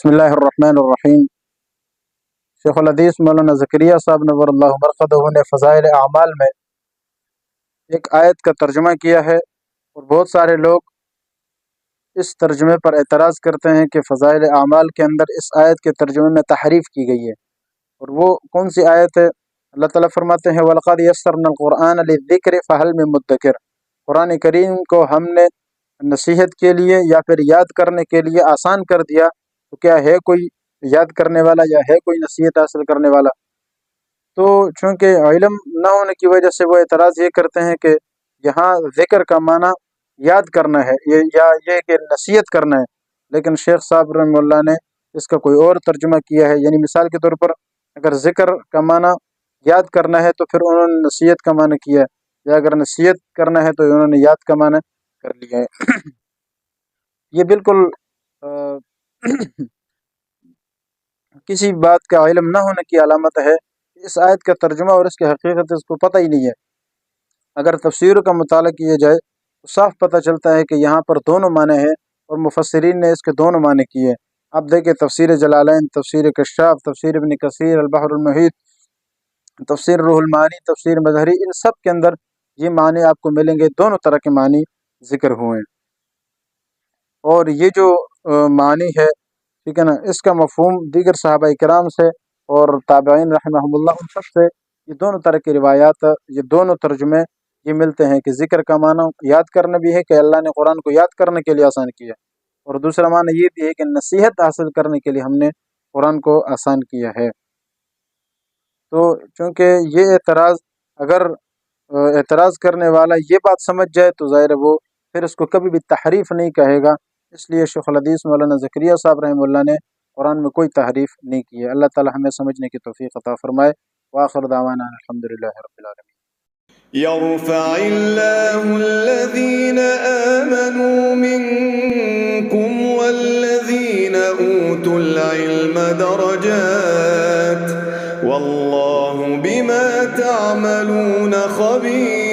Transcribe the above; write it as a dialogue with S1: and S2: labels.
S1: بسم اللہ الرحمن الرحیم۔ شیخ الحدیث مولانا زکریا صاحب نور اللہ مرقدہ نے فضائل اعمال میں ایک آیت کا ترجمہ کیا ہے، اور بہت سارے لوگ اس ترجمے پر اعتراض کرتے ہیں کہ فضائل اعمال کے اندر اس آیت کے ترجمے میں تحریف کی گئی ہے۔ اور وہ کون سی آیت ہے؟ اللہ تعالیٰ فرماتے ہیں وَلَقَدْ يَسَّرْنَا الْقُرْآنَ لِلذِّكْرِ فَهَلْ مِن مُدَّكِرٍ۔ قرآن کریم کو ہم نے نصیحت کے لیے یا پھر یاد کرنے کے لیے آسان کر دیا، تو کیا ہے کوئی یاد کرنے والا یا ہے کوئی نصیحت حاصل کرنے والا؟ تو چونکہ علم نہ ہونے کی وجہ سے وہ اعتراض یہ کرتے ہیں کہ یہاں ذکر کا معنی یاد کرنا ہے یا یہ کہ نصیحت کرنا ہے، لیکن شیخ صاحب رحمہ اللہ نے اس کا کوئی اور ترجمہ کیا ہے۔ یعنی مثال کے طور پر اگر ذکر کا معنی یاد کرنا ہے تو پھر انہوں نے نصیحت کا معنی کیا ہے، یا اگر نصیحت کرنا ہے تو انہوں نے یاد کا معنی کر لیا ہے۔ یہ بالکل کسی بات کا علم نہ ہونے کی علامت ہے۔ اس آیت کا ترجمہ اور اس کی حقیقت اس کو پتہ ہی نہیں ہے۔ اگر تفسیر کا مطالعہ کیا جائے تو صاف پتہ چلتا ہے کہ یہاں پر دونوں معنی ہیں، اور مفسرین نے اس کے دونوں معنی کیے۔ آپ دیکھیں تفسیر جلالین، تفسیر کشاف، تفسیر ابن کثیر، البحر المحیط، تفسیر روح المعانی، تفسیر مظہری، ان سب کے اندر یہ معنی آپ کو ملیں گے، دونوں طرح کے معنی ذکر ہوئے۔ اور یہ جو معنی ہے، ٹھیک ہے نا، اس کا مفہوم دیگر صحابہ کرام سے اور تابعین رحمہم اللہ ان سب سے یہ دونوں طرح کی روایات، یہ دونوں ترجمے یہ ملتے ہیں کہ ذکر کا معنی یاد کرنا بھی ہے کہ اللہ نے قرآن کو یاد کرنے کے لیے آسان کیا، اور دوسرا معنی یہ بھی ہے کہ نصیحت حاصل کرنے کے لیے ہم نے قرآن کو آسان کیا ہے۔ تو چونکہ یہ اعتراض، اگر اعتراض کرنے والا یہ بات سمجھ جائے تو ظاہر ہے وہ پھر اس کو کبھی بھی تحریف نہیں کہے گا۔ اس لیے شیخ الحدیث مولانا زکریا صاحب رحمہ اللہ نے قرآن میں کوئی تحریف نہیں کی ہے۔ اللہ تعالی ہمیں سمجھنے کی توفیق عطا فرمائے۔ وآخر دعوانا الحمدللہ رب العالمین۔
S2: يرفع الله الذين آمنوا منكم والذين أوتوا العلم درجات والله بما تعملون خبير۔